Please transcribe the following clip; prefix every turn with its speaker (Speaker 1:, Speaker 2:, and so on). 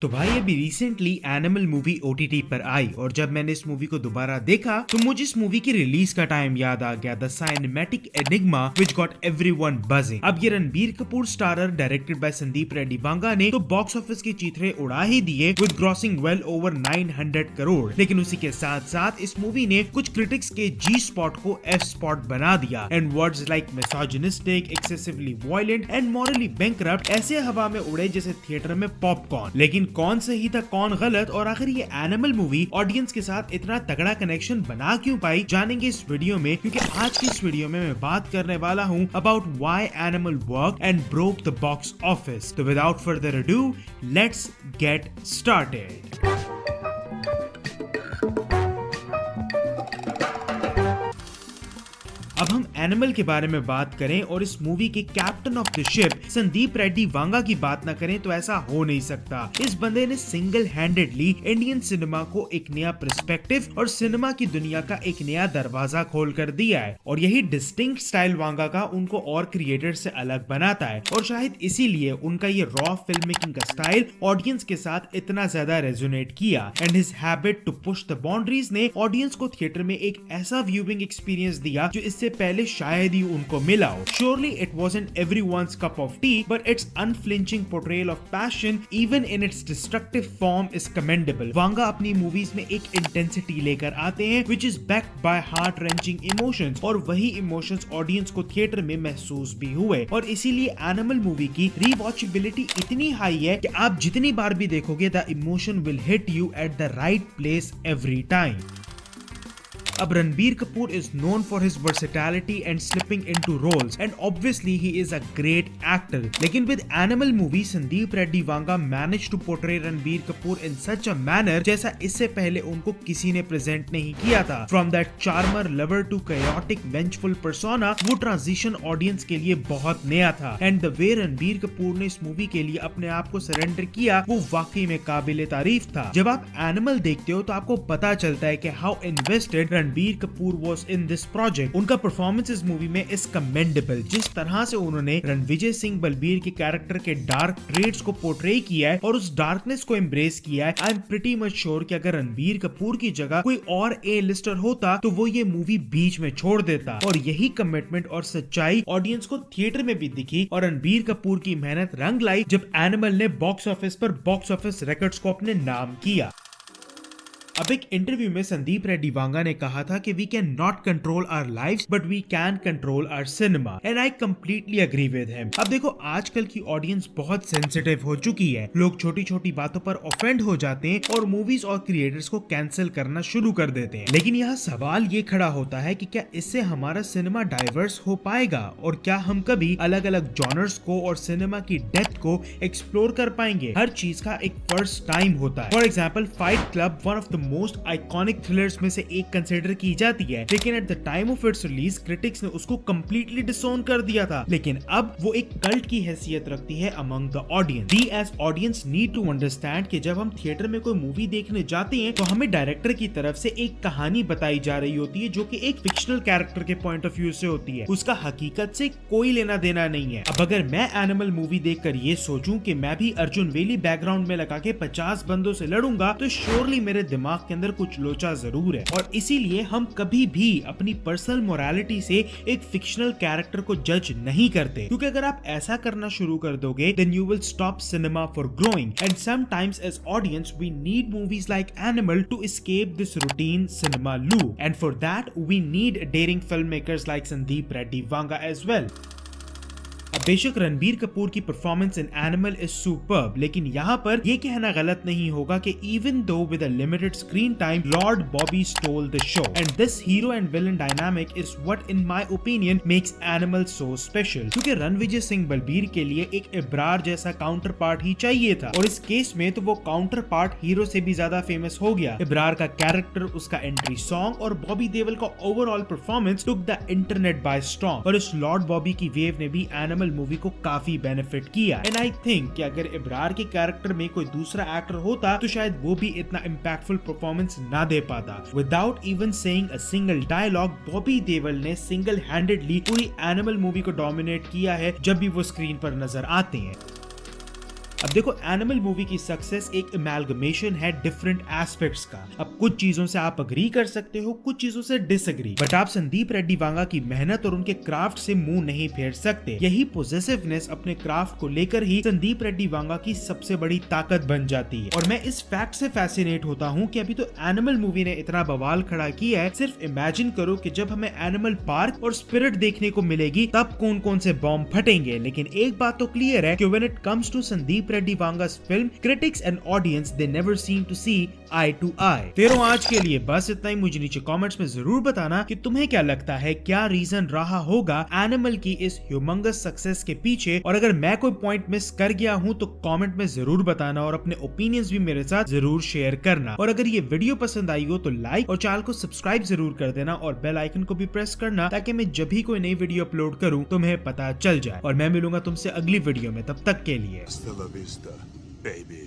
Speaker 1: तो भाई अभी रिसेंटली एनिमल मूवी ओटीटी पर आई और जब मैंने इस मूवी को दोबारा देखा तो मुझे इस मूवी की रिलीज का टाइम याद आ गया, the cinematic enigma which got everyone buzzing. अब ये Ranbir Kapoor starrer directed by Sandeep Reddy Vanga ने तो बॉक्स ऑफिस के चीथड़े उड़ा ही दिए with grossing well over 900 crore. लेकिन उसी के साथ साथ इस मूवी ने कुछ क्रिटिक्स के जी स्पॉट को एफ स्पॉट बना दिया and words like misogynistic, excessively violent and morally bankrupt ऐसे हवा में उड़े जैसे थिएटर में पॉपकॉर्न। लेकिन कौन सही था कौन गलत और आखिर ये एनिमल मूवी ऑडियंस के साथ इतना तगड़ा कनेक्शन बना क्यों पाई, जानेंगे इस वीडियो में, क्योंकि आज की इस वीडियो में मैं बात करने वाला हूं about why Animal work and broke the box office. तो without further ado let's get started. अब हम एनिमल के बारे में बात करें और इस मूवी के captain of the ship Sandeep Reddy Vanga की बात ना करें तो ऐसा हो नहीं सकता। इस बंदे ने सिंगल हैंडेडली इंडियन सिनेमा को एक नया पर्सपेक्टिव और सिनेमा की दुनिया का एक नया दरवाजा खोल कर दिया है और यही डिस्टिंक्ट स्टाइल वांगा का उनको और क्रिएटर से अलग बनाता है और शायद इसीलिए उनका ये रॉ फिल्म मेकिंग का स्टाइल ऑडियंस के साथ इतना ज्यादा रेजोनेट किया and his habit to push the boundaries ने ऑडियंस को थिएटर में एक ऐसा व्यूइंग एक्सपीरियंस दिया जो इससे पहले शायद ही उनको मिला हो। Surely it wasn't everyone's cup of tea, but its unflinching portrayal of passion, even in its destructive form, is commendable. Vanga अपनी मूवीज में एक इंटेंसिटी लेकर आते हैं, which is backed by heart-wrenching emotions, और वही इमोशंस ऑडियंस को थिएटर में महसूस भी हुए और इसीलिए एनिमल मूवी की रीवॉचेबिलिटी इतनी हाई है कि आप जितनी बार भी देखोगे the emotion will hit you at the right place every time. अब Ranbir Kapoor is known for his versatility and slipping into roles and obviously he is a great actor. लेकिन with Animal movie Sandeep Reddy Vanga managed to portray Ranbir Kapoor in such a manner जैसा इससे पहले उनको किसी ने present नहीं किया था। From that charmer lover to chaotic vengeful persona, वो ट्रांजिशन ऑडियंस के लिए बहुत नया था and the way Ranbir Kapoor ने इस मूवी के लिए अपने आप को सरेंडर किया वो वाकई में काबिले तारीफ था। जब आप एनिमल देखते हो तो आपको पता चलता है कि how invested Ranbir Kapoor was in this project। उनका परफॉर्मेंस इस मूवी में is commendable। जिस तरह से उन्होंने रणविजय सिंह बलबीर के कैरेक्टर के डार्क ट्रेड्स को पोर्ट्रे किया है और उस डार्कनेस को एम्ब्रेस किया है, I am pretty much sure कि अगर रणबीर कपूर की जगह कोई और ए लिस्टर होता तो वो ये मूवी बीच में छोड़ देता। और यही कमिटमेंट और सच्चाई ऑडियंस को थिएटर में भी दिखी और रणबीर कपूर की मेहनत रंग लाई जब एनिमल ने बॉक्स ऑफिस पर बॉक्स ऑफिस रिकॉर्ड्स को अपने नाम किया। अब एक इंटरव्यू में संदीप रेड्डी वांगा ने कहा था कि we can not control our lives but we can control our cinema and I completely agree with him. अब देखो आजकल की ऑडियंस बहुत सेंसिटिव हो चुकी है, लोग छोटी छोटी बातों पर ऑफेंड हो जाते हैं और मूवीज और क्रिएटर्स को कैंसिल करना शुरू कर देते हैं। लेकिन यहाँ सवाल ये खड़ा होता है कि क्या इससे हमारा सिनेमा डाइवर्स हो पाएगा और क्या हम कभी अलग अलग जॉनर्स को और सिनेमा की डेप्थ को एक्सप्लोर कर पाएंगे। हर चीज का एक फर्स्ट टाइम होता है। For example fight club one of the most iconic thrillers में से एक कंसिडर की जाती है, लेकिन at the time of its release critics ने उसको कंप्लीटली डिसोन कर दिया था। लेकिन अब वो एक कल्ट की हैसियत रखती है among the audience. We as audience need to understand कि जब हम थिएटर में कोई मूवी देखने जाते हैं तो हमें डायरेक्टर की तरफ से एक कहानी बताई जा रही होती है जो कि एक फिक्शनल कैरेक्टर के पॉइंट ऑफ व्यू से होती है, उसका हकीकत से कोई लेना देना नहीं है। अब अगर मैं एनिमल मूवी देखकर ये सोचूं कि मैं भी अर्जुन वेली बैकग्राउंड में लगा के 50 बंदों से लड़ूंगा तो श्योरली मेरे दिमाग के अंदर कुछ लोचा जरूर है और इसीलिए हम कभी भी अपनी पर्सनल मोरालिटी से एक फिक्शनल कैरेक्टर को जज नहीं करते, क्योंकि अगर आप ऐसा करना शुरू कर दोगे then you will stop cinema for growing and sometimes as audience we need movies like Animal to escape this routine cinema loop and for that we need daring filmmakers like Sandeep Reddy Vanga as well। अब बेशक रणबीर कपूर की performance in animal is superb, लेकिन यहाँ पर ये कहना गलत नहीं होगा कि even though with a limited screen time Lord Bobby stole the show and this hero and villain dynamic is what in my opinion makes animal so special. क्योंकि रणविजय सिंह बलबीर के लिए एक इब्रार जैसा काउंटर पार्ट ही चाहिए था और इस केस में तो वो काउंटर पार्ट हीरो से भी ज्यादा फेमस हो गया। इब्रार का कैरेक्टर, उसका एंट्री सॉन्ग और बॉबी देओल का overall performance took the internet by storm और इस लॉर्ड बॉबी की वेव ने भी एनिमल मूवी को काफी बेनिफिट किया एंड आई थिंक कि अगर इब्रार के कैरेक्टर में कोई दूसरा एक्टर होता तो शायद वो भी इतना इम्पैक्टफुल परफॉर्मेंस ना दे पाता। Without even saying a single dialogue Bobby Deol ने सिंगल हैंडेडली पूरी एनिमल मूवी को डोमिनेट किया है जब भी वो स्क्रीन पर नजर आते हैं। अब देखो, एनिमल मूवी की सक्सेस एक अमेलगमेशन है डिफरेंट एस्पेक्ट्स का। अब कुछ चीजों से आप अग्री कर सकते हो, कुछ चीजों से डिसएग्री, बट आप संदीप रेड्डी वांगा की मेहनत और उनके क्राफ्ट से मुंह नहीं फेर सकते। यही पॉजिटिवनेस अपने क्राफ्ट को लेकर ही संदीप रेड्डी वांगा की सबसे बड़ी ताकत बन जाती है। और मैं इस फैक्ट से फैसिनेट होता हूँ कि अभी तो एनिमल मूवी ने इतना बवाल खड़ा किया है। सिर्फ इमेजिन करो कि जब हमें एनिमल पार्क और स्पिरिट देखने को मिलेगी तब कौन कौन से बॉम्ब फटेंगे। लेकिन एक बात तो क्लियर है कि when it comes to Sandeep Reddy Vanga's film, critics and audience they never seem to see eye to eye। तेरो आज के लिए बस इतना ही। मुझे नीचे कमेंट्स में जरूर बताना कि तुम्हें क्या लगता है, क्या रीजन रहा होगा एनिमल की इस ह्यूमंगस सक्सेस के पीछे। और अगर मैं कोई पॉइंट मिस कर गया हूं तो कमेंट में जरूर बताना और अपने ओपिनियंस भी मेरे साथ जरूर शेयर करना। और अगर ये वीडियो पसंद आई हो तो लाइक और चैनल को सब्सक्राइब जरूर कर देना और बेल आइकन को भी प्रेस करना ताकि मैं जब भी कोई नई वीडियो अपलोड करूं तुम्हें पता चल जाए। और मैं मिलूंगा तुमसे अगली वीडियो में, तब तक के लिए
Speaker 2: Hasta la vista, baby.